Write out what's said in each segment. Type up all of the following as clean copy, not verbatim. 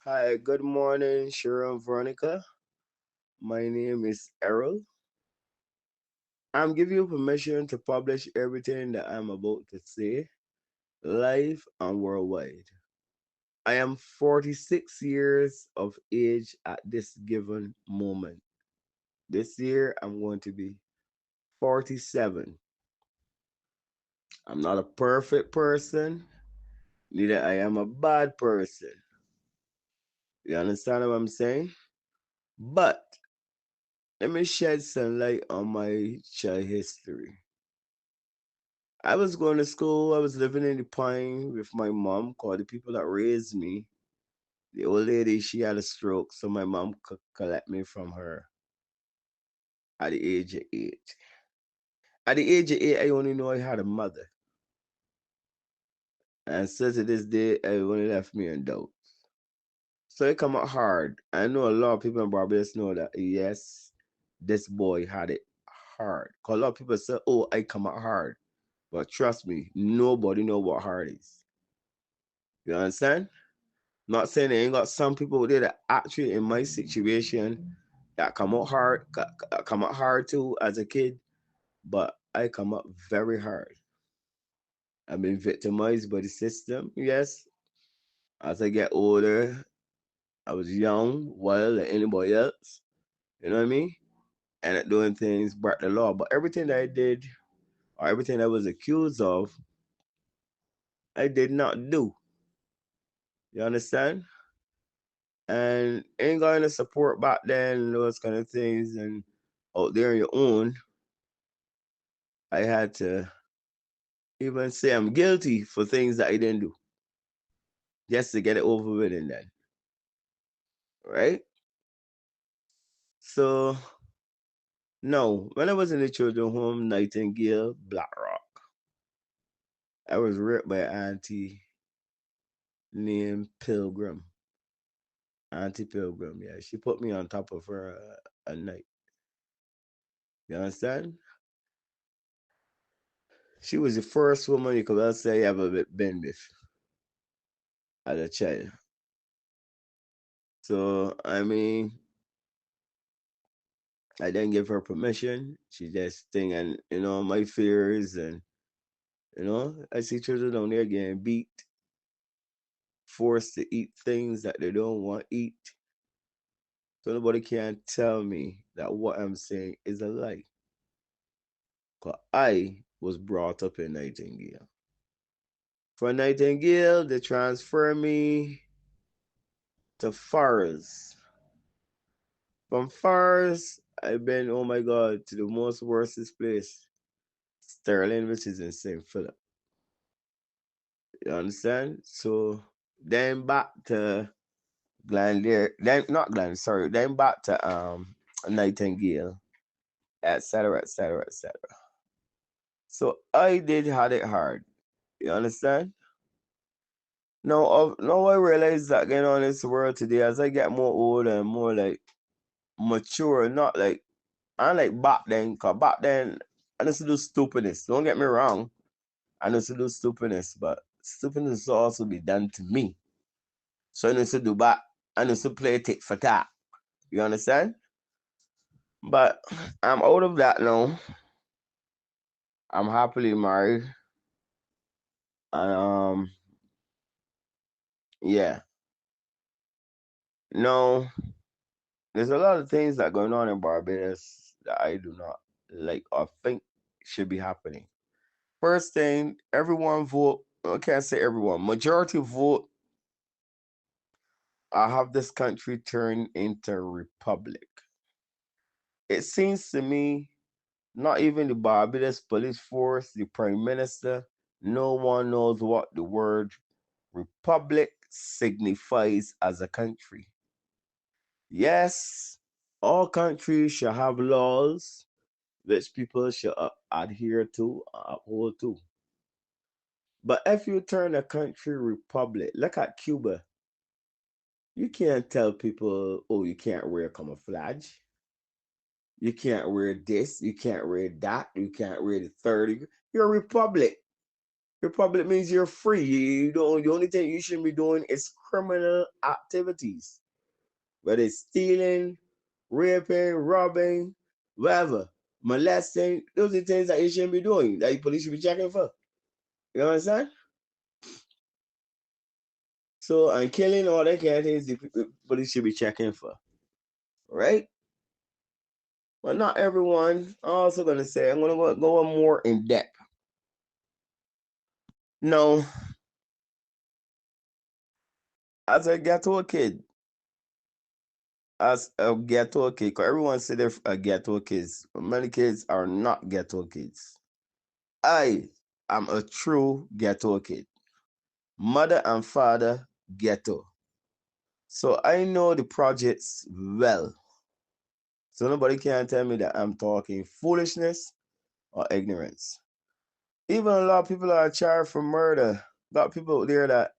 Hi, good morning, Sharon Veronica. My name is Errol. I'm giving you permission to publish everything that I'm about to say live and worldwide. I am 46 years of age at this given moment. This year, I'm going to be 47. I'm not a perfect person, neither I am a bad person. You understand what I'm saying? But let me shed some light on my child history. I was going to school. I was living in the pine with my mom, called the people that raised me. The old lady, she had a stroke, so my mom could collect me from her at the age of 8. At the age of 8, I only know I had a mother. And so to this day, I only left me in doubt. So it come out hard. I know a lot of people in Barbados know that, yes, this boy had it hard. Because a lot of people say, oh, I come out hard. But trust me, nobody know what hard is. You understand? Not saying they ain't got some people there that actually in my situation that come out hard too as a kid, but I come up very hard. I've been victimized by the system, yes. As I get older, I was young, wild like anybody else. You know what I mean? And at doing things break the law. But everything that I did or everything I was accused of, I did not do. You understand? And ain't got any support back then and those kind of things and out there on your own, I had to even say I'm guilty for things that I didn't do just to get it over with and then, right? So, no, when I was in the children's home, Nightingale, Black Rock, I was raped by an auntie named Pilgrim. Auntie Pilgrim, yeah. She put me on top of her at night. You understand? She was the first woman you could well say I ever been with as a child. So, I mean, I didn't give her permission. She just think and my fears and I see children down there getting beat, forced to eat things that they don't want to eat. So nobody can tell me that what I'm saying is a lie. Cause I was brought up in Nightingale. From Nightingale, they transfer me to Forest. From Forest, I've been, oh my God, to the most worstest place, Sterling, which is in St. Philip. You understand? So then back to Glenlear, then not Glen, sorry, then back to Nightingale, etc., etc., etc. So I did had it hard. You understand? Now I realize that going on in this world today, as I get more older and more like mature, not like I like back then, cause back then I used to do stupidness. Don't get me wrong, I used to do stupidness, but stupidness will also be done to me. So I used to do back. I used to play tit for tat. You understand? But I'm out of that now. I'm happily married. And yeah. No, there's a lot of things that going on in Barbados that I do not like or think should be happening. First thing, everyone vote. I can't say everyone. Majority vote. I have this country turn into a republic. It seems to me, not even the Barbados police force, the prime minister, no one knows what the word republic signifies as a country. Yes, all countries should have laws which people should adhere to, uphold to. But if you turn a country republic, look at Cuba. You can't tell people, oh, you can't wear camouflage. You can't wear this. You can't wear that. You can't wear the 30. You're a republic. Republic means you're free. You don't. The only thing you shouldn't be doing is criminal activities, whether it's stealing, raping, robbing, whatever, molesting. Those are things that you shouldn't be doing. That the police should be checking for. You understand? So, and killing, all that kind of things, the police should be checking for, right? But not everyone. I'm also gonna say I'm gonna go more in depth. No, as a ghetto kid, because everyone say they're ghetto kids. Many kids are not ghetto kids. I am a true ghetto kid. Mother and father ghetto. So I know the projects well. So nobody can tell me that I'm talking foolishness or ignorance. Even a lot of people are charged for murder. A lot of people out there that,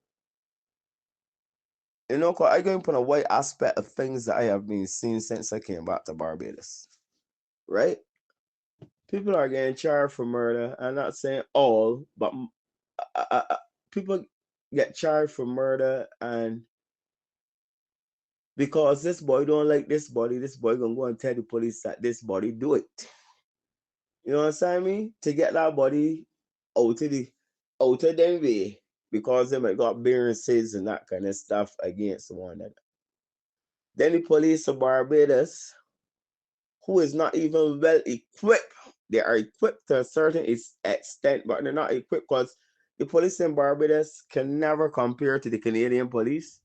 cause I go into a wide aspect of things that I have been seeing since I came back to Barbados. Right? People are getting charged for murder. I'm not saying all, but people get charged for murder, and because this boy don't like this boy gonna go and tell the police that this body do it. You know what I'm saying? To get that body out of them way, because they might got appearances and that kind of stuff against one another. Then the police of Barbados, who is not even well equipped, they are equipped to a certain extent, but they're not equipped, because the police in Barbados can never compare to the Canadian police,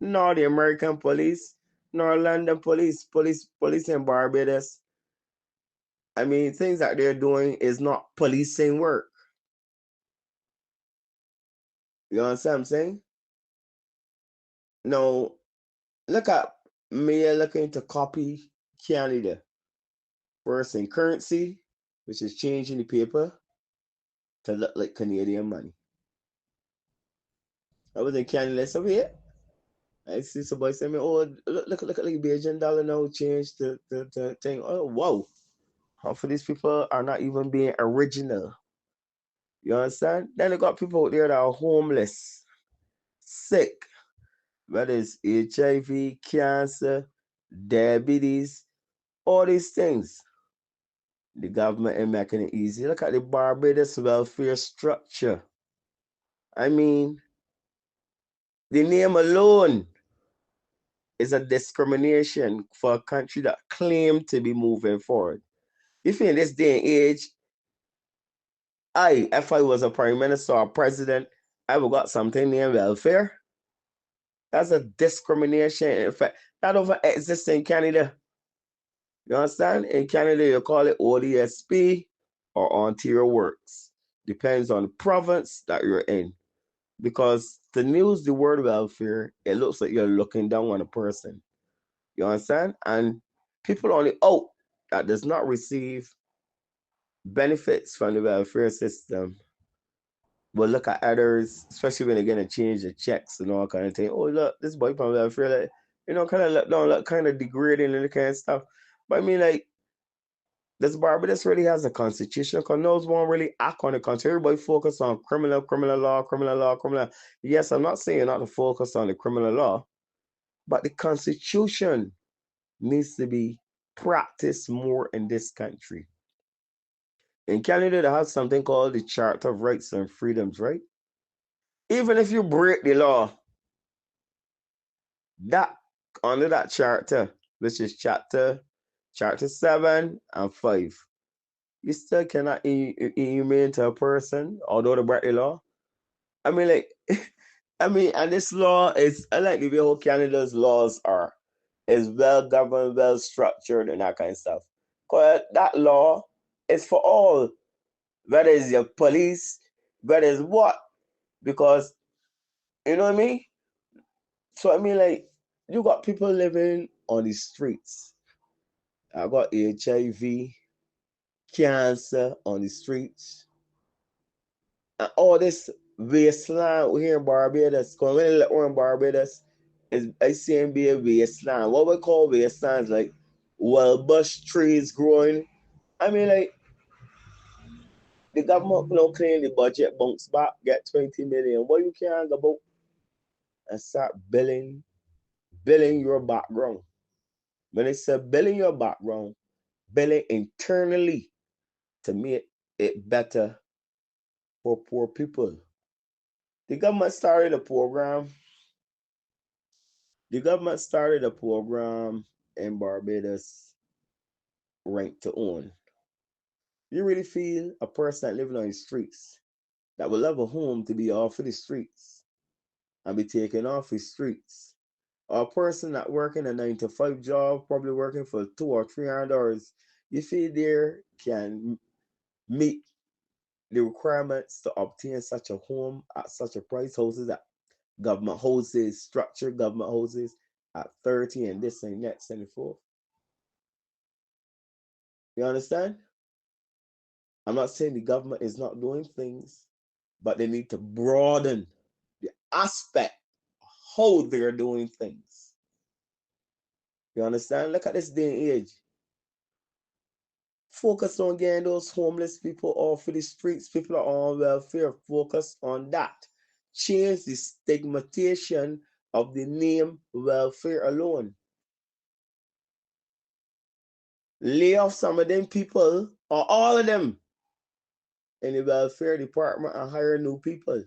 nor the American police, nor London police. Police in Barbados, I mean, things that they're doing is not policing work. You understand what I'm saying? Now, look at me looking to copy Canada. First in currency, which is changing the paper to look like Canadian money. I was in Canada over here. I see somebody say me, oh, look at the Bajan dollar now change the thing. Oh, whoa. Half of these people are not even being original. You understand? Then they got people out there that are homeless, sick, whether it's HIV, cancer, diabetes, all these things. The government ain't making it easy. Look at the Barbados welfare structure. I mean, the name alone is a discrimination for a country that claimed to be moving forward. If in this day and age, if I was a prime minister or president, I would got something named welfare. That's a discrimination. In fact, that don't exist in Canada. You understand? In Canada, you call it ODSP or Ontario Works. Depends on the province that you're in. Because to use the word welfare, it looks like you're looking down on a person. You understand? And people on the out that does not receive benefits from the welfare system will look at others, especially when they're gonna change the checks and all kind of thing. Oh look, this boy from welfare, like, kind of look down, look kind of degrading and that kind of stuff. But I mean, like, this Barbados really has a constitution, because no one really act on the country. Everybody focus on criminal law. Yes, I'm not saying not to focus on the criminal law, but the constitution needs to be practiced more in this country. In Canada, they have something called the Charter of Rights and Freedoms, right? Even if you break the law, that under that charter, which is chapter 7 and 5, you still cannot inhumane to a person, although they break the law. I mean, like, and this law is, I like the way how Canada's laws are. It's well governed, well structured, and that kind of stuff. Because that law is for all, whether it's your police, whether it's what, because, you know what I mean? So, I mean, like, you got people living on the streets. I got HIV, cancer on the streets, and all this wasteland here in Barbados. Because when we're in Barbados, I see it be a wasteland. What we call wastelands, like wild bush trees growing. I mean, like, the government now clean the budget, bounce back, get 20 million. What you can't go about and start billing your background. When they say billing your background, billing internally to make it better for poor people. The government started a program. The government started a program in Barbados, rent to own. You really feel a person that living on the streets that will have a home to be off of the streets and be taken off the streets? Or a person that working a 9 to 5 job, probably working for $200 or $300, you feel there can meet the requirements to obtain such a home at such a price? Houses at government houses, structured government houses at 30 and this and that and the fourth. You understand? I'm not saying the government is not doing things, but they need to broaden the aspect of how they're doing things. You understand? Look at this day and age. Focus on getting those homeless people off of the streets. People are on welfare. Focus on that. Change the stigmatization of the name welfare alone. Lay off some of them people, or all of them, in the welfare department and hire new people.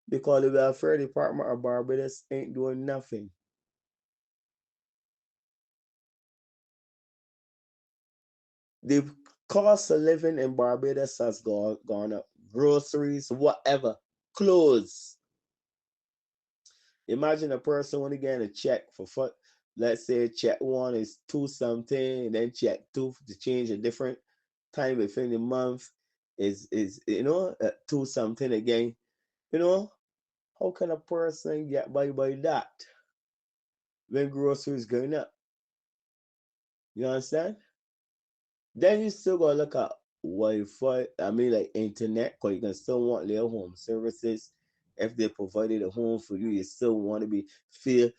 Because the welfare department of Barbados ain't doing nothing. The cost of living in Barbados has gone up. Groceries, whatever, clothes. Imagine a person only getting a check for, let's say check one is 2 something, and then check 2 to change a different time within the month is 2 something again. How can a person get by that when groceries going up? You understand? Then you still gotta look at Wi-Fi. I mean, like internet, because you can still want their home services. If they provided a home for you, you still want to feel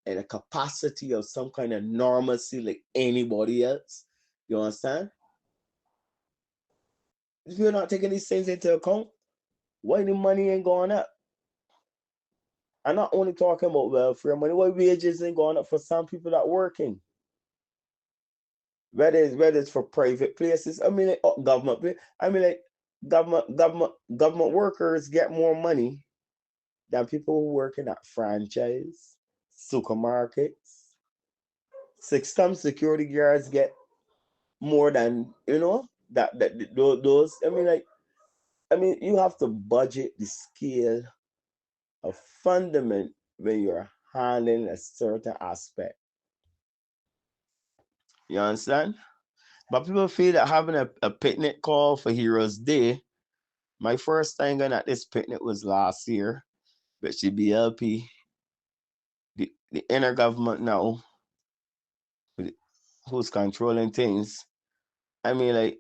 in a capacity of some kind of normalcy like anybody else. You understand? If you're not taking these things into account, why the money ain't going up? I'm not only talking about welfare money. Why wages ain't going up for some people that working? Whether it's for private places, I mean, like, government. I mean, like government workers get more money than people who work in that franchise, supermarkets. Some security guards get more than those. I mean, you have to budget the scale of fundament when you're handling a certain aspect. You understand? But people feel that having a picnic call for Heroes Day. My first time going at this picnic was last year, which the BLP, the inner government now, who's controlling things. I mean, like,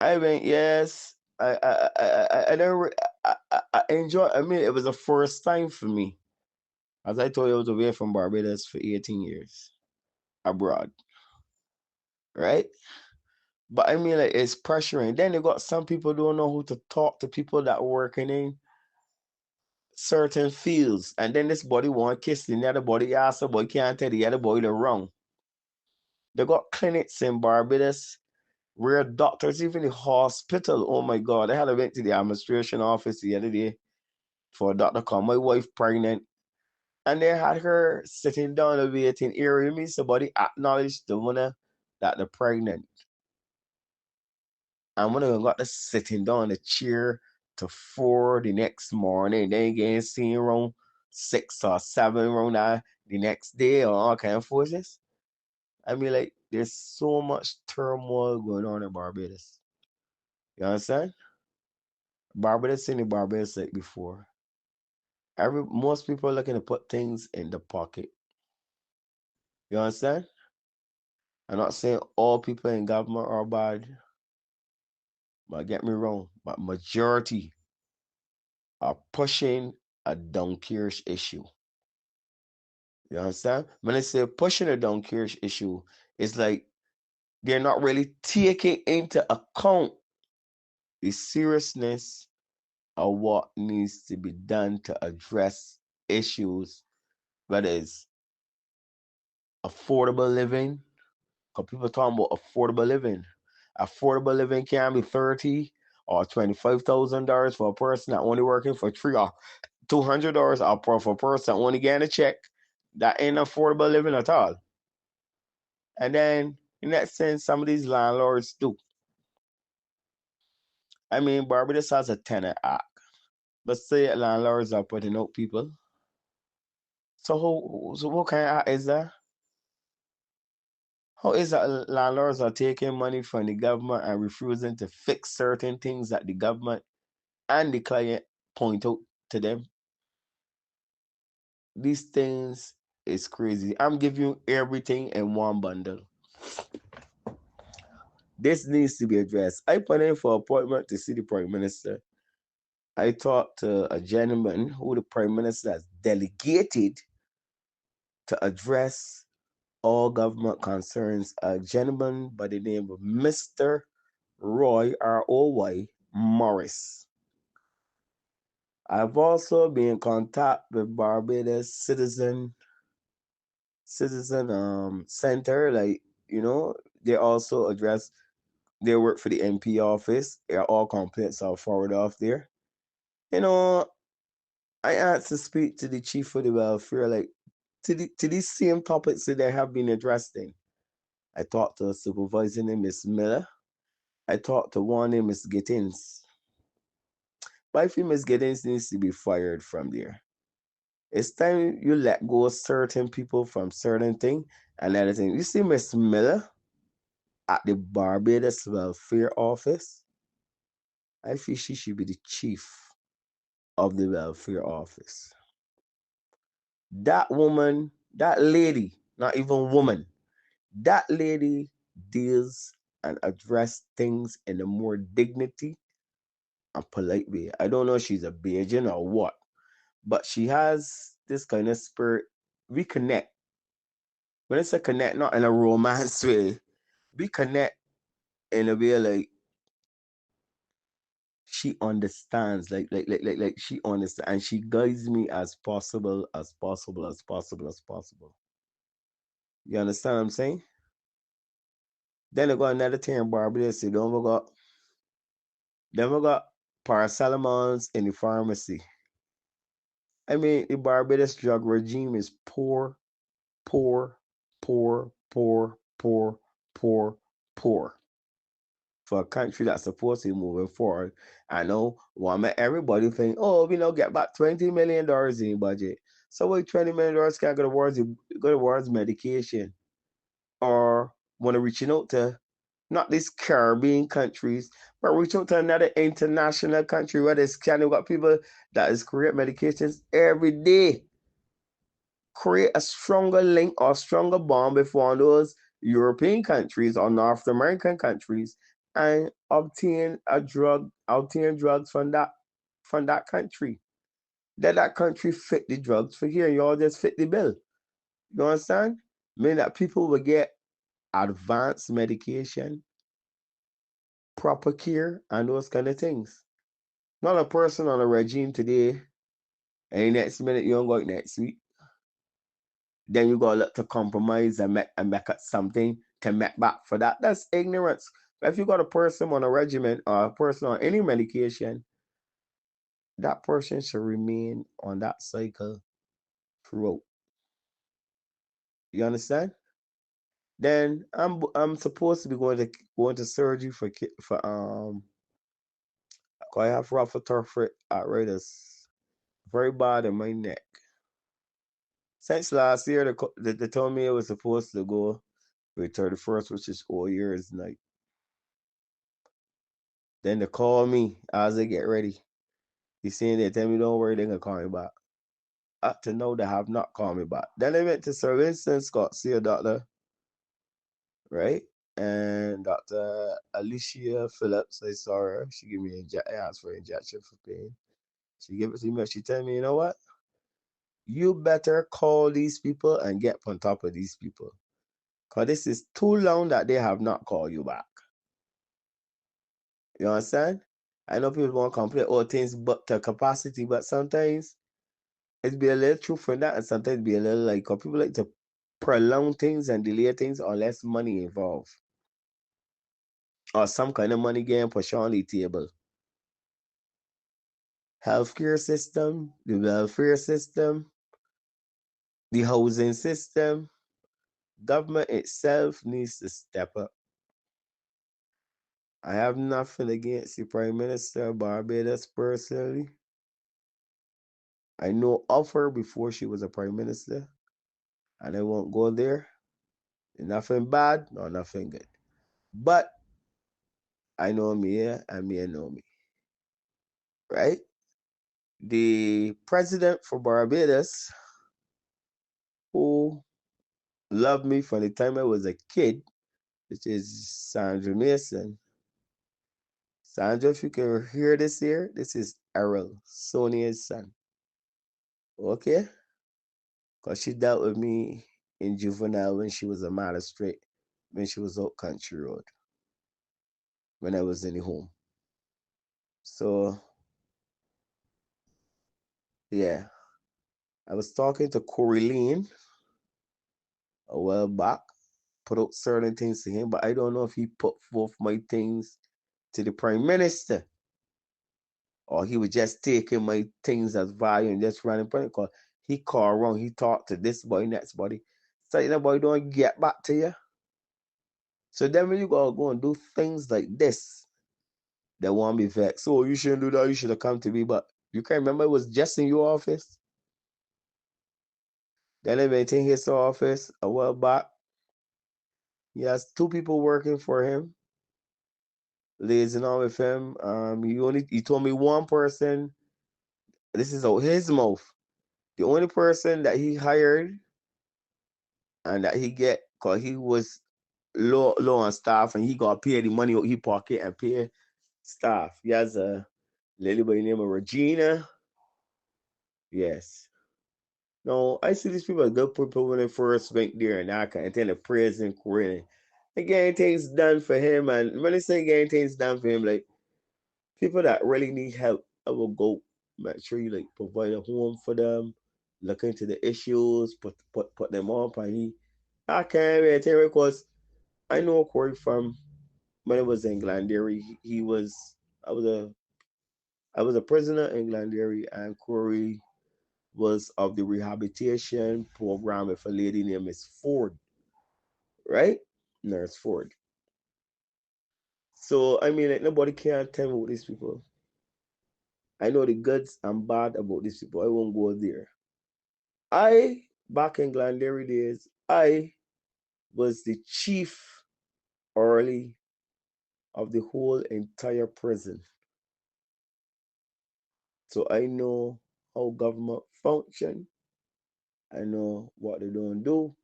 I went, yes, I don't, I enjoy. I mean, it was the first time for me. As I told you, I was away from Barbados for 18 years abroad, right? But I mean, like, it's pressuring. Then you got some people don't know who to talk to, people that working in certain fields, and then this body want kiss the other body, ask the boy can't tell the other boy the wrong. They got clinics in Barbados where doctors, even the hospital, oh my God, I had to went to the administration office the other day for a doctor call my wife pregnant, and they had her sitting down in the waiting area. Me somebody acknowledged the woman that they're pregnant, and when I got to sitting down in the chair to 4 the next morning, they ain't getting seen around 6 or 7 around the next day or all kind of forces. I mean, like, there's so much turmoil going on in Barbados. You understand? Barbados in the Barbados like before. Most people are looking to put things in the pocket. You understand? I'm not saying all people in government are bad, but get me wrong. But majority are pushing a donkerish issue. You understand? When I say pushing a donkerish issue, it's like they're not really taking into account the seriousness of what needs to be done to address issues, whether it's affordable living, because people talking about affordable living. Affordable living can be $30 or $25,000 for a person that only working for $300 or $200, or for a person that only getting a check. That ain't affordable living at all. And then, in that sense, some of these landlords do. I mean, Barbados has a tenant act, but say landlords are putting out people. So what kind of act is that? How is that landlords are taking money from the government and refusing to fix certain things that the government and the client point out to them? These things is crazy. I'm giving you everything in one bundle. This needs to be addressed. I put in for appointment to see the Prime Minister. I talked to a gentleman who the Prime Minister has delegated to address all government concerns, a gentleman by the name of Mr. Roy, R-O-Y, Morris. I've also been in contact with Barbados Citizen Center, like, they also address, they work for the MP office. All complaints are forwarded off there. I asked to speak to the chief of the welfare, like, to these same topics that they have been addressing. I talked to a supervisor named Miss Miller. I talked to one named Miss Gittins. But I feel Miss Gittins needs to be fired from there. It's time you let go of certain people from certain things and other things. You see Miss Miller at the Barbados Welfare Office? I feel she should be the chief of the welfare office. That woman, that lady, not even woman, that lady deals and address things in a more dignity and polite way. I don't know if she's a Bajan or what, but she has this kind of spirit. We connect. When it's a connect, not in a romance way, we connect in a way like she understands, like she understands, and she guides me as possible, as possible, as possible, as possible. You understand what I'm saying? Then I got another thing in Barbados. Then we got paracetamol in the pharmacy. I mean, the Barbados drug regime is poor, poor, poor, poor, poor, poor, poor. For a country that's supposed to be moving forward, I know want everybody think, oh, get back $20 million in the budget. So what $20 million can go towards medication, or when reaching out to not these Caribbean countries, but reach out to another international country where there's kind of got people that is create medications every day. Create a stronger link or stronger bond with one of those European countries or North American countries, and obtain drugs from that country. That country fit the drugs for here. You all just fit the bill. You understand? Mean that people will get advanced medication, proper care, and those kind of things. Not a person on a regime today, and next minute you don't go next week. Then you got to look to compromise and make up something to make back for that. That's ignorance. But if you got a person on a regimen or a person on any medication, that person should remain on that cycle throughout. You understand? Then I'm supposed to be going to surgery for. I have rheumatoid arthritis very bad in my neck. Since last year, they told me I was supposed to go with 31st, which is all years night. Then they call me as they get ready. He's saying they tell me don't worry, they're gonna call me back. Up to now they have not called me back. Then I went to Sir Winston Scott, see a doctor, right? And Dr. Alicia Phillips, I saw her. She gave me I asked for an injection for pain. She gave it to me. She tell me, you know what? You better call these people and get on top of these people. Because this is too long that they have not called you back. You understand? I know people want to complain all things but to capacity, but sometimes it's be a little truth in that, and sometimes be a little like, 'cause people like to prolong things and delay things unless money involved or some kind of money getting pushed on the table. Healthcare system, the welfare system, the housing system, government itself needs to step up. I have nothing against the Prime Minister of Barbados personally. I know of her before she was a Prime Minister, and I won't go there. Nothing bad nor nothing good. But I know me and me know me, right? The president for Barbados, who loved me from the time I was a kid, which is Sandra Mason. Sandra, if you can hear this here, this is Errol, Sonia's son. Okay? Because she dealt with me in juvenile when she was a magistrate, when she was out country road, when I was in the home. So, yeah. I was talking to Corey Lean a while back, put out certain things to him, but I don't know if he put forth my things to the Prime Minister or he was just taking my things as value and just running point because he called wrong. He talked to this boy, next body. So that boy don't get back to you. So then when you go and do things like this, they want me vexed. So you shouldn't do that. You should have come to me. But you can't remember it was just in your office. Then I maintain his office a while back. He has two people working for him, liaising on with him. He told me one person. This is out his mouth. The only person that he hired and that he get, cause he was low on staff and he got pay the money out he pocket and pay staff. He has a lady by the name of Regina. Yes. No, I see these people as good people when they first went there and I can attend the prison Korean. And getting things done for him, and when they say getting things done for him, like people that really need help, I will go make sure you like provide a home for them, look into the issues, put them up, and I can't really tell you because I know Corey from when I was in Glenderry. He was I was a prisoner in Glenderry, and Corey was of the rehabilitation program with a lady named Miss Ford, right? Nurse Ford. So I mean, like nobody can tell me what these people. I know the goods and bad about these people. I won't go there. Back in Glenderry days, I was the chief early of the whole entire prison. So I know how government function. I know what they don't do.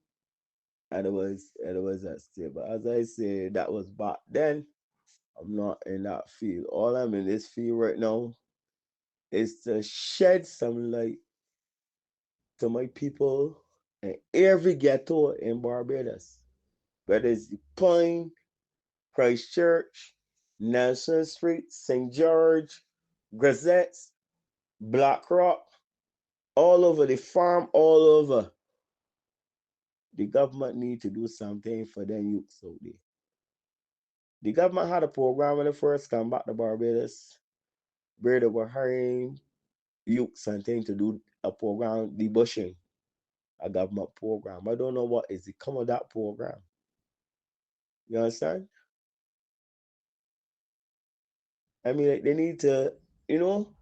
And it was at stake. But as I say, that was back then. I'm not in that field. All I'm in this field right now is to shed some light to my people in every ghetto in Barbados. Whether it's the Pine, Christchurch, Nelson Street, St. George, Grisettes, Black Rock, all over the farm, all over. The government need to do something for them youths out there. The government had a program when they first come back to Barbados where they were hiring youths and things to do a program, the bushing, a government program. I don't know what is the come of that program. You understand? I mean, like, they need to, you know,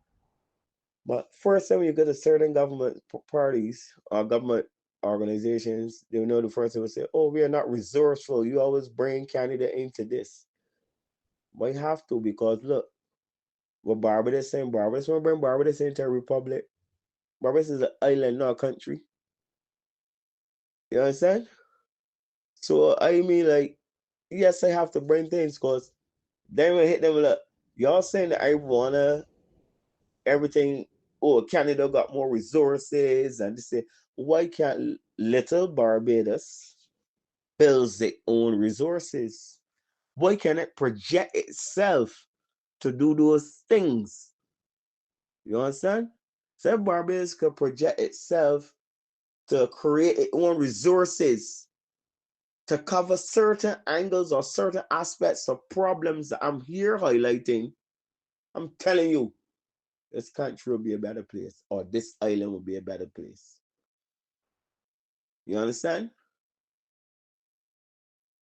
but first time you get a certain government parties or government organizations, they know the first thing will say, oh, we are not resourceful. You always bring Canada into this. But you have to because look, what Barbados saying, Barbados will bring Barbados into a republic. Barbados is an island, not a country. You understand? So I mean, like, yes, I have to bring things because then we hit them with like, y'all saying that I wanna everything. Oh, Canada got more resources, and they say, why can't little Barbados build its own resources? Why can't it project itself to do those things. You understand? So if Barbados could project itself to create its own resources to cover certain angles or certain aspects of problems that I'm here highlighting, I'm telling you, this country will be a better place, or this island will be a better place. You understand?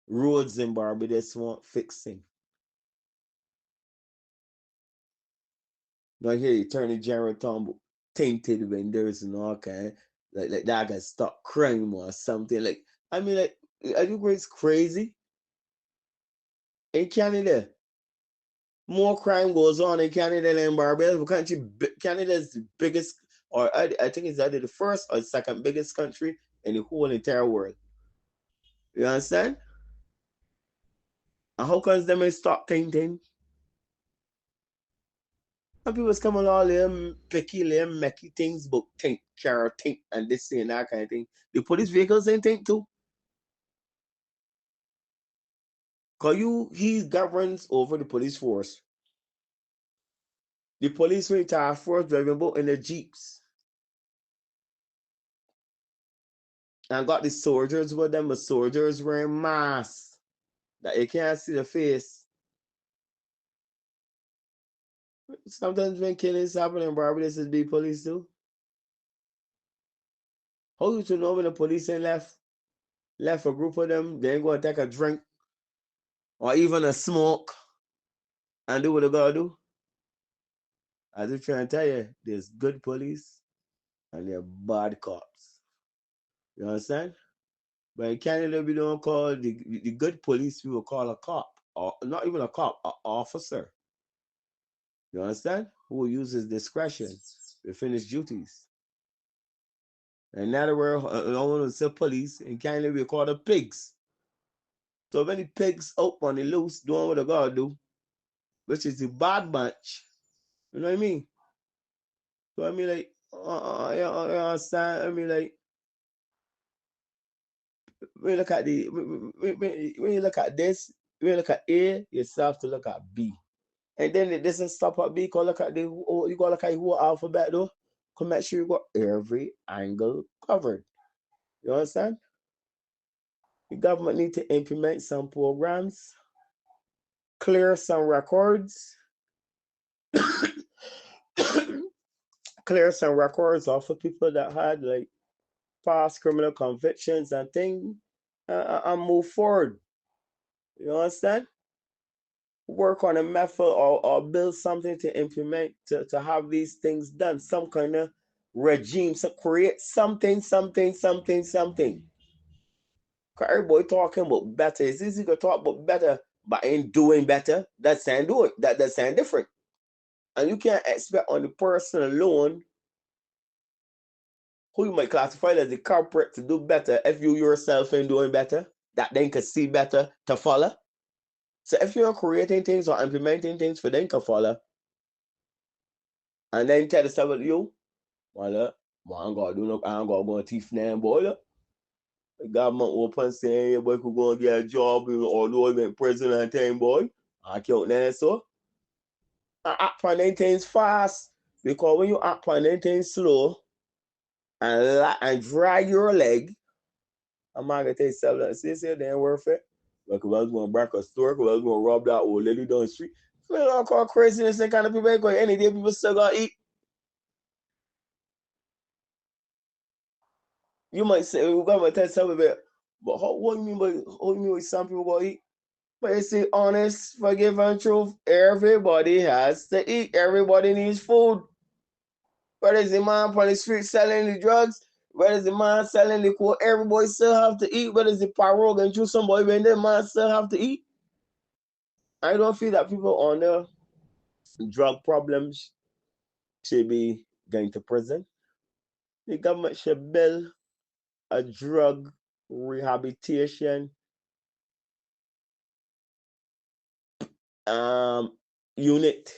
Roads in Barbados want fixing. Now here, Attorney General talking about tainted vendors and all kind, like that can stop crime or something. Like, I mean, like, I think it's crazy. In Canada, more crime goes on in Canada than in Barbados. Canada is the biggest, or I think it's either the first or second biggest country in the whole entire world. You understand? And how comes them may stop thinking? And people's come along there, picky, mecky things, but think, care, think, and this and that kind of thing. The police vehicles ain't think too. Because he governs over the police force. The police task force driving about in the jeeps. And got the soldiers with them, but soldiers wearing masks that you can't see the face. Sometimes when killings happen in Barbados, it's be police too. How you to know when the police ain't left a group of them, they ain't gonna take a drink or even a smoke and do what they gotta do? I just trying to tell you, there's good police and there are bad cops. You understand? But in Canada, we don't call the good police, we will call a cop, or not even a cop, an officer. You understand? Who uses discretion to finish duties. In other words, I don't want to say police. In Canada, we call them pigs. So many pigs out on the loose doing what they gotta do, which is the bad bunch. You know what I mean? So I mean, like, you understand? I mean, like, when you look at when you look at this, when you look at A, you have to look at B. And then it doesn't stop at B, because look at you gotta look at the whole alphabet though. Come make sure you got every angle covered. You understand? The government need to implement some programs, clear some records, clear some records off of people that had like past criminal convictions and things, and move forward. You understand? Work on a method, or build something to implement to have these things done. Some kind of regime, so create something. Cause everybody talking about better. It's easy to talk about better, but ain't doing better. That's saying do it. That's saying different. And you can't expect on the person alone, who you might classify as the corporate, to do better if you yourself ain't doing better, that then can see better to follow. So if you're creating things or implementing things for them to follow, and then tell the stuff with you, well, I ain't gonna do no, I ain't gonna go and teach them, boy. The government open saying, yeah, boy, could go and get a job, although he went prison and thing, boy. I can't there, so. I act on things fast, because when you act on things slow and drag your leg, I'm not gonna tell you something. See, they ain't worth it. Like, if I was gonna break a store, if I was gonna rob that old lady down the street, I all call craziness and kind of people ain't going any day, people still gonna eat. You might say, we're gonna tell something about, but what do you mean by some people gonna eat? But you see, honest, forgive and truth, everybody has to eat. Everybody needs food. Whether it's the man on the street selling the drugs, whether it's the man selling the coke, everybody still have to eat. Whether it's the parole going through somebody, when that man still have to eat. I don't feel that people on the drug problems should be going to prison. The government should build a drug rehabilitation unit,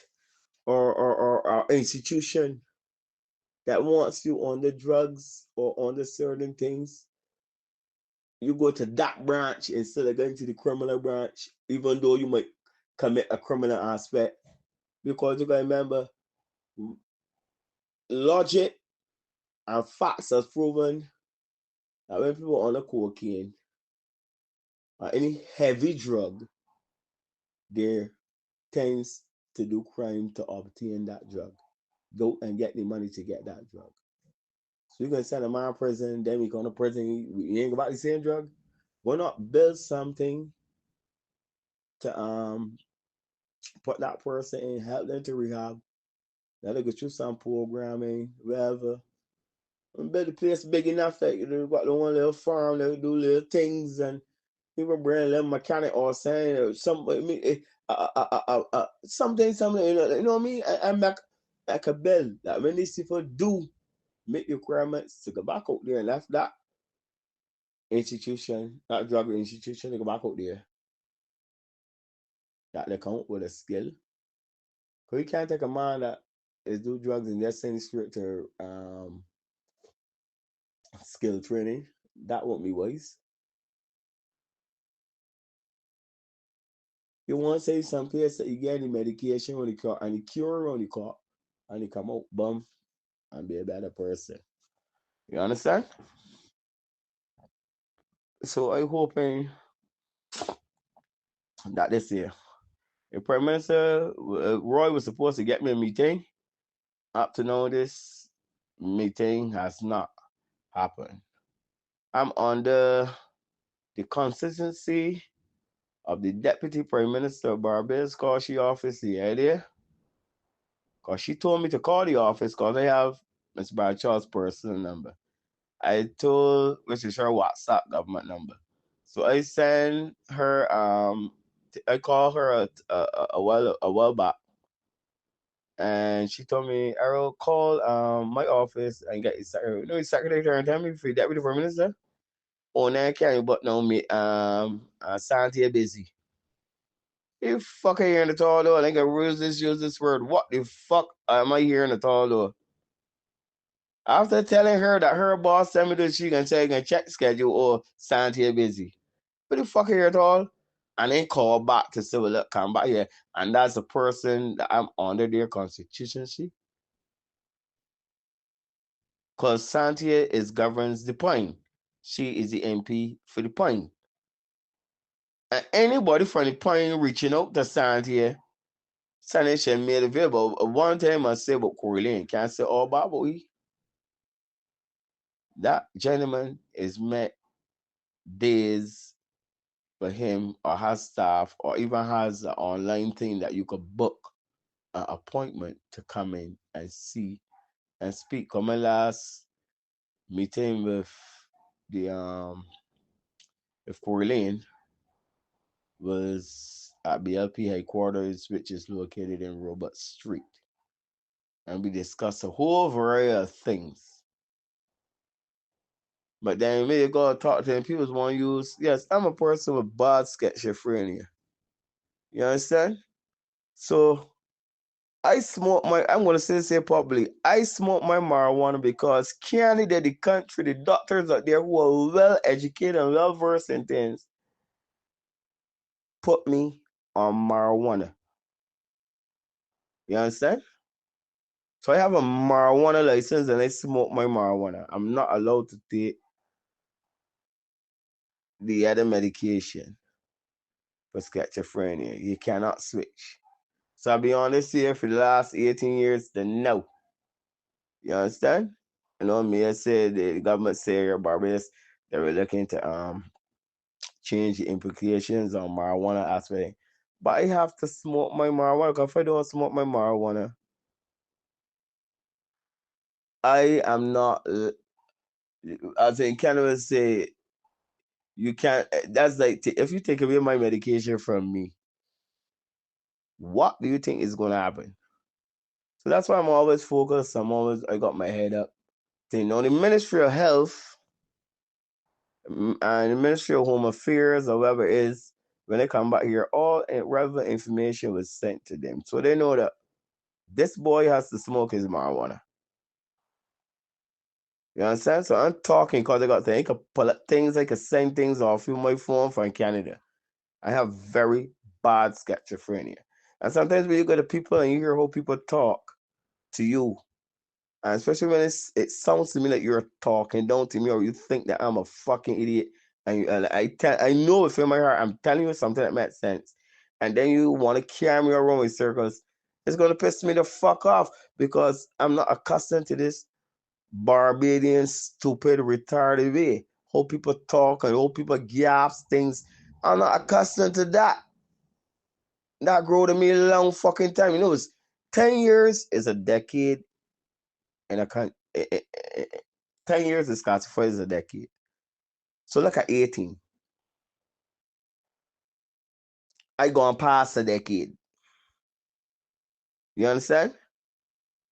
or institution that wants you on the drugs or on the certain things. You go to that branch instead of going to the criminal branch, even though you might commit a criminal aspect. Because you gotta remember, logic and facts has proven that when people on the cocaine or any heavy drug, they tends to do crime to obtain that drug. Go and get the money to get that drug. So you can send a man to prison, then we go to prison, he ain't about the same drug. Why not build something to put that person in, help them to rehab, let them go through some programming, whatever. And build the place big enough that you got the one little farm, they do little things, and people bring a little mechanic or saying or something, something, you know what I mean? And make a bill that when these people do make requirements to go back out there and left that institution, that drug institution, they go back out there, that they come up with a skill. Because you can't take a man that is do drugs and just send straight to skill training. That won't be wise. You want to say some place that you get the medication on the car and the cure on the car and you come out bum and be a better person. You understand? So I'm hoping that this year, the Prime Minister Roy was supposed to get me a meeting. Up to now, this meeting has not happened. I'm under the consistency of the Deputy Prime Minister of Barbados, call she office the idea. Because she told me to call the office because I have Mr. Bradshaw's personal number. I told, which is her WhatsApp government number. So I send her, I call her a while back. And she told me, Errol, call my office and get his secretary. You know his secretary and tell me for the Deputy Prime Minister? Oh, now can you but now me Santia busy. You fuck are hearing it all though. I think I use this word. What the fuck am I hearing it all though? After telling her that her boss sent me this, she can say I can check the schedule or Santia busy. What the fuck here at all? And then call back to say, well, look, come back here. And that's the person that I'm under their constituency. Because Santia governs the point. She is the MP for the point. And anybody from the point reaching out to Santia, Santia made available. One time I said about Corlene, can't say all about we. That gentleman is met days for him or has staff or even has an online thing that you could book an appointment to come in and see and speak. Come my last meeting with the with Corlene was at BLP headquarters, which is located in Robert Street. And we discussed a whole variety of things. But then when you go talk to them, people want to use, yes, I'm a person with bad schizophrenia. You understand? So I'm going to say this here publicly. I smoke my marijuana because Canada, the country, the doctors out there who are well educated and well versed in things, put me on marijuana. You understand? So I have a marijuana license and I smoke my marijuana. I'm not allowed to take the other medication for schizophrenia. You cannot switch. So I've been on this here for the last 18 years to know. You understand? You know, me, I said the government say Barbados, they were looking to change the implications on marijuana aspect. But I have to smoke my marijuana because if I don't smoke my marijuana, I am not, as in Canada say, you can't, that's like, if you take away my medication from me, what do you think is going to happen? So that's why I'm always focused. I got my head up. You know, the Ministry of Health and the Ministry of Home Affairs or whatever it is, when they come back here, all relevant information was sent to them. So they know that this boy has to smoke his marijuana. You understand? So I'm talking because I got things. I can pull up things, I can send things off through my phone from Canada. I have very bad schizophrenia. And sometimes when you go to people and you hear how people talk to you, and especially when it sounds to me like you're talking down to me or you think that I'm a fucking idiot, and I know if in my heart I'm telling you something that makes sense, and then you want to carry me around in circles, it's gonna piss me the fuck off because I'm not accustomed to this Barbadian stupid retarded way. How people talk and how people gasp things. I'm not accustomed to that. That grow to me a long fucking time. You know, it's 10 years is a decade, and I can't. 10 years is classified as a decade. So look at 18. I gone past a decade. You understand?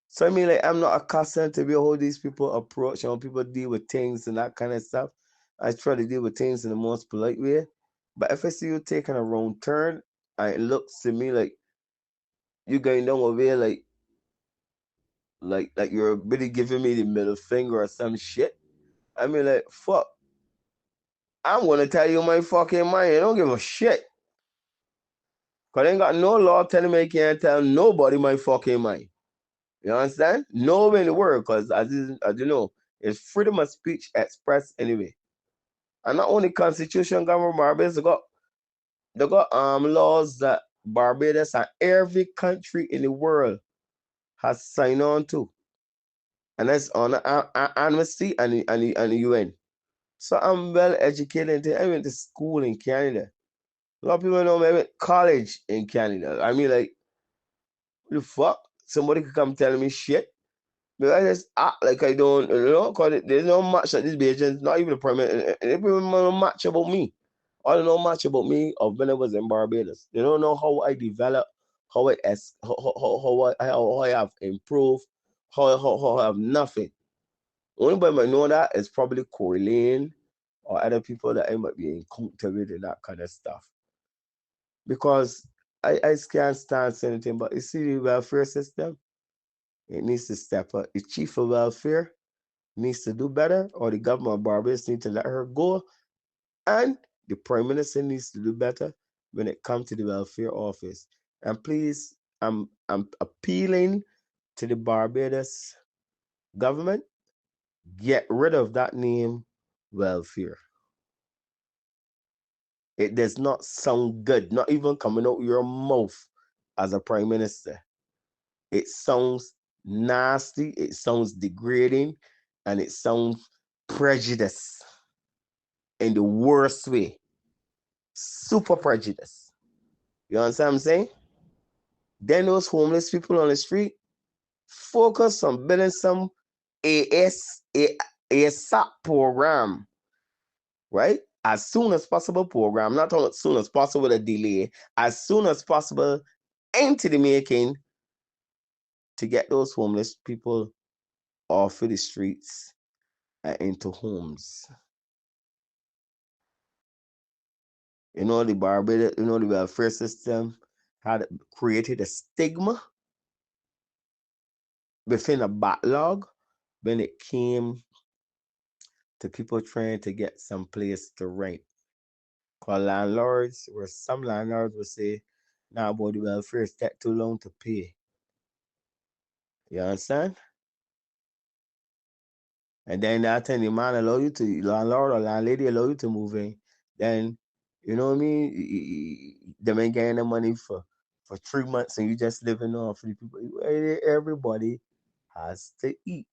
So I mean, like, I'm not accustomed to be how these people approach and how people deal with things and that kind of stuff. I try to deal with things in the most polite way. But if I see you taking a wrong turn, and it looks to me like you going down a way like you're really giving me the middle finger or some shit. I mean, like, fuck. I'm gonna tell you my fucking mind. I don't give a shit. Cause I ain't got no law telling me I can't tell nobody my fucking mind. You understand? Nobody in the world, cause as you know, it's freedom of speech expressed anyway. And not only Constitution government Barbados, they got laws that Barbados and every country in the world has signed on to. And that's on amnesty and the UN. So I'm well educated. I went to school in Canada. A lot of people know me. I went to college in Canada. I mean, like, what the fuck? Somebody could come tell me shit. But I just act like I don't, because there's no much that these Bajans, not even the permit, and they don't know much about me. I don't know much about me of when I was in Barbados. They don't know how I developed, how I have improved, how I have nothing. Only by might know that is probably Corlane or other people that I might be in contact with and that kind of stuff. Because I can't stand saying anything, but you see the welfare system, it needs to step up. The chief of welfare needs to do better, or the government of Barbados needs to let her go, and the prime minister needs to do better when it comes to the welfare office. And please, I'm appealing to the Barbados government, get rid of that name, welfare. It does not sound good, not even coming out your mouth as a prime minister. It sounds nasty, it sounds degrading, and it sounds prejudice in the worst way. Super prejudice. You understand what I'm saying? Then those homeless people on the street focus on building some ASAP program, right? As soon as possible program, not as soon as possible a delay, as soon as possible into the making to get those homeless people off of the streets and into homes. You know, the Barbados, the welfare system had created a stigma within a backlog when it came to people trying to get some place to rent. Called landlords, where some landlords would say, nah, boy, the welfare is take too long to pay. You understand? And then that time the man allow you to, landlord or landlady allow you to move in, then, you know what I mean? They ain't getting the money for 3 months and you just living off the people. Everybody has to eat,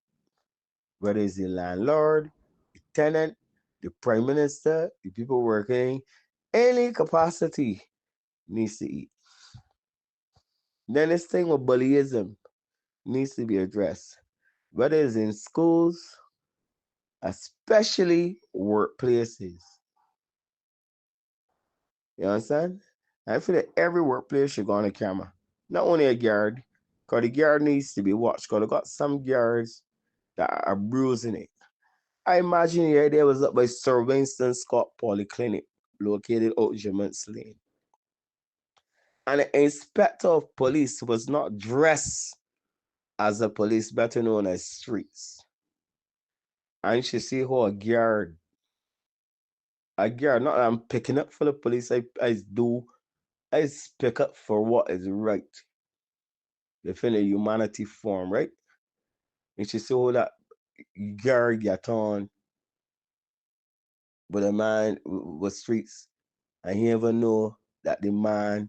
whether it's the landlord, the tenant, the prime minister, the people working, any capacity needs to eat. Then this thing with bullyism needs to be addressed, whether it's in schools, especially workplaces. You understand? I feel that every workplace should go on a camera. Not only a guard, because the guard needs to be watched, because they got some guards that are bruising it. I imagine the idea was up by Sir Winston Scott Polyclinic, located out Jamaica Lane. And the inspector of police was not dressed as a police, better known as streets. And you should see how a guard, not that I'm picking up for the police, I do I speak up for what is right. Within a humanity form, right? And she saw that girl get on with a man with streets, and he never know that the man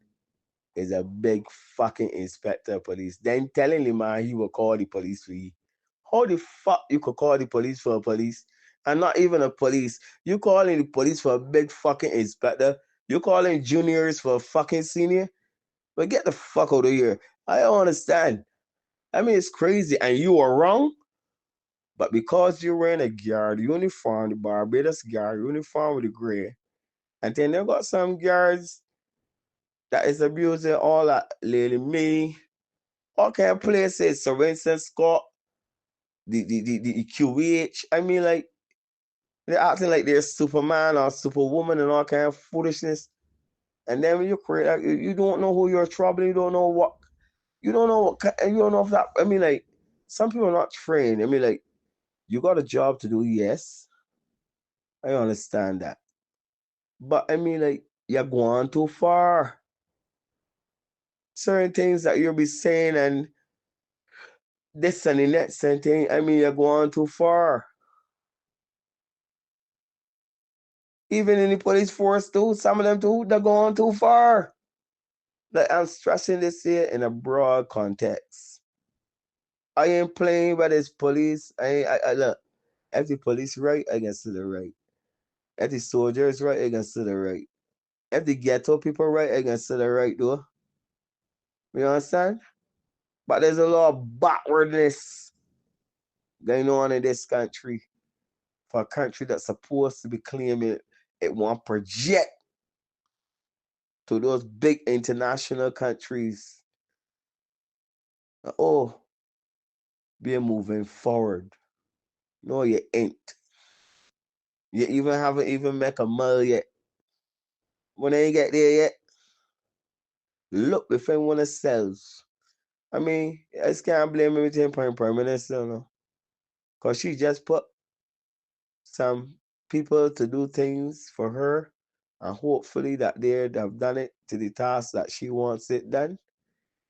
is a big fucking inspector of police. Then telling the man he will call the police for you. How the fuck you could call the police for a police? And not even a police. You calling the police for a big fucking inspector. You calling juniors for a fucking senior. But get the fuck out of here. I don't understand. I mean, it's crazy. And you are wrong. But because you're wearing a guard uniform, the Barbados guard uniform with the gray, and then they got some guards that is abusing all that Lily Me, all kind of places, so Vincent Scott, the QH. I mean, like, they're acting like they're Superman or Superwoman and all kind of foolishness. And then when you create, like, you don't know who you're troubling, you don't know what, you don't know what, and you don't know if that, I mean, like, some people are not trained. I mean, like, you got a job to do, yes. I understand that. But I mean, like, you're going too far. Certain things that you'll be saying and this and the next and thing, I mean, you're going too far. Even in the police force too, some of them too, they're going too far. Like, I'm stressing this here in a broad context. I ain't playing by this police. I look, if the police right, I can see the right. If the soldiers right, I can see the right. If the ghetto people right, I can see the right though. You understand? But there's a lot of backwardness going on in this country. For a country that's supposed to be claiming it want project to those big international countries. Oh, we're moving forward. No, you ain't. You even haven't even make a mile yet. When they ain't get there yet, look before one of sells. I mean, I just can't blame everything Prime Minister, you know. Because she just put some people to do things for her, and hopefully that they have done it to the task that she wants it done,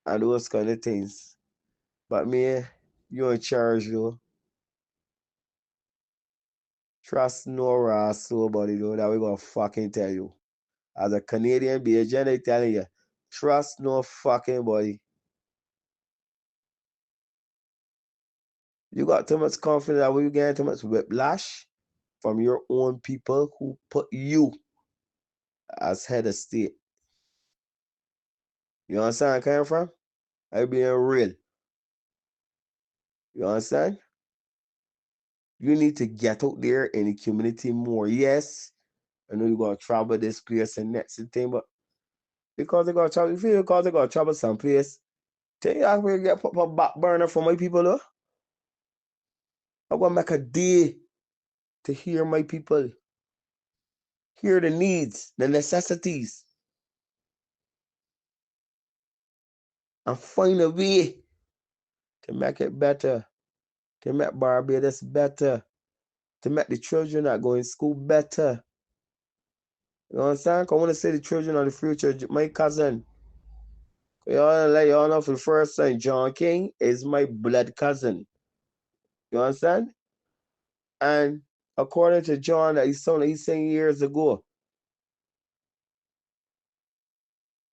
and those kind of things. But me, you're in charge though. Trust no Ross somebody though that we gonna fucking tell you. As a Canadian agent, they telling you, trust no fucking body. You got too much confidence that you getting too much whiplash from your own people who put you as head of state. You understand where I'm coming from? I being real. You understand? You need to get out there in the community more. Yes, I know you're gonna travel this place and next thing, but because they got trouble, you feel because they got trouble someplace. Tell you I will get put a back burner for my people though. I'm gonna make a day to hear my people, hear the needs, the necessities, and find a way to make it better, to make Barbados better, to make the children that go in school better. You understand? I want to say the children of the future. My cousin, y'all let y'all know for the first time, John King is my blood cousin. You understand? And according to John, that he sang years ago,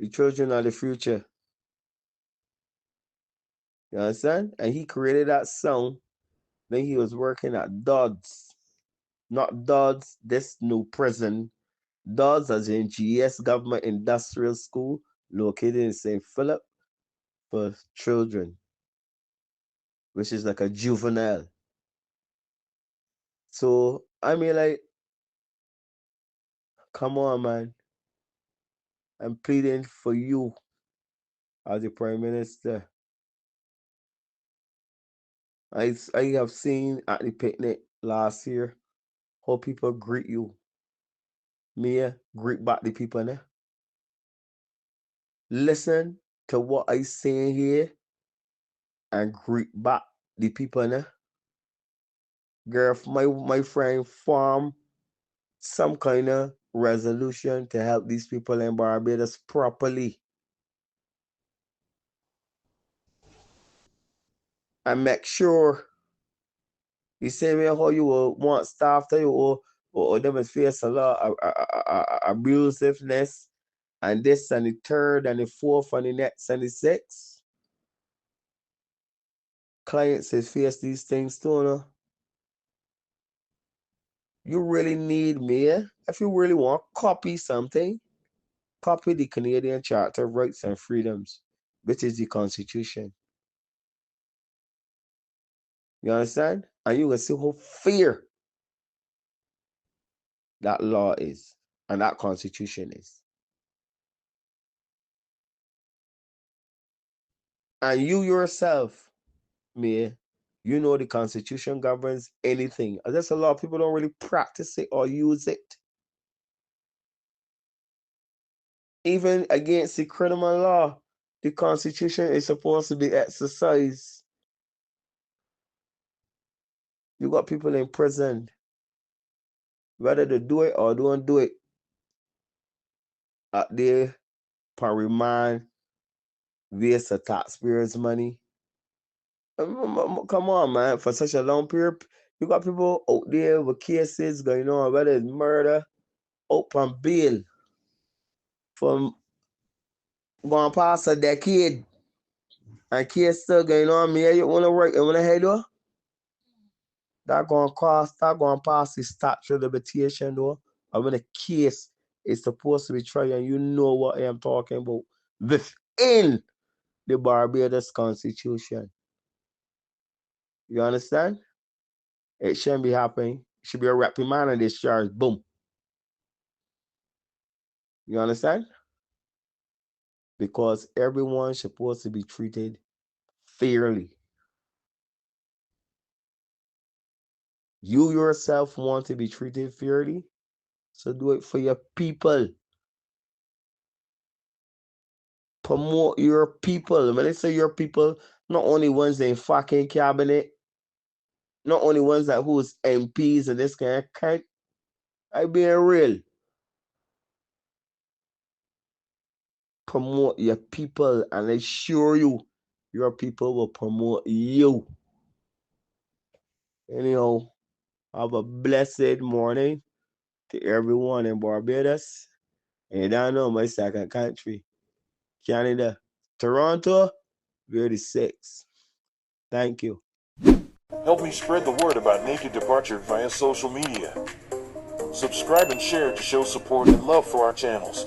the children of the future. You understand? And he created that song. Then he was working at Dodds. Not Dodds, this new prison. Dodds as in GS Government Industrial School, located in St. Philip for children, which is like a juvenile. So, I mean, like, come on, man. I'm pleading for you as the Prime Minister. I have seen at the picnic last year how people greet you. Me, greet back the people there. Listen to what I say here and greet back the people there. Girl, my friend form some kind of resolution to help these people in Barbados properly. And make sure the same way how you will want staff to you or them face a lot of abusiveness and this and the third and the fourth and the next and the sixth. Clients is face these things too, you know. You really need me. If you really want to copy something, copy the Canadian Charter of Rights and Freedoms, which is the Constitution. You understand? And you can see how fair that law is and that Constitution is. And you yourself, me, you know the Constitution governs anything. And there's a lot of people don't really practice it or use it. Even against the criminal law, the Constitution is supposed to be exercised. You got people in prison, whether they do it or don't do it, out there for remand, waste of taxpayers' money. Come on, man. For such a long period, you got people out there with cases going on, whether it's murder, out on bail from going past a decade, and case still going on. Me, you want to work, you want to head though? That going past the statute of limitation though. And when a case is supposed to be tried, and you know what I am talking about, within the Barbados Constitution. You understand? It shouldn't be happening. It should be a reprimand and discharge. Boom. You understand? Because everyone's supposed to be treated fairly. You yourself want to be treated fairly, so do it for your people. Promote your people. When I say your people, not only ones in fucking cabinet, not only ones that who's MPs and this kind of kind. I being real. Promote your people, and I assure you, your people will promote you. Anyhow, have a blessed morning to everyone in Barbados. And I know my second country, Canada, Toronto, we're the 6th. Thank you. Help me spread the word about Naked Departure via social media. Subscribe and share to show support and love for our channels.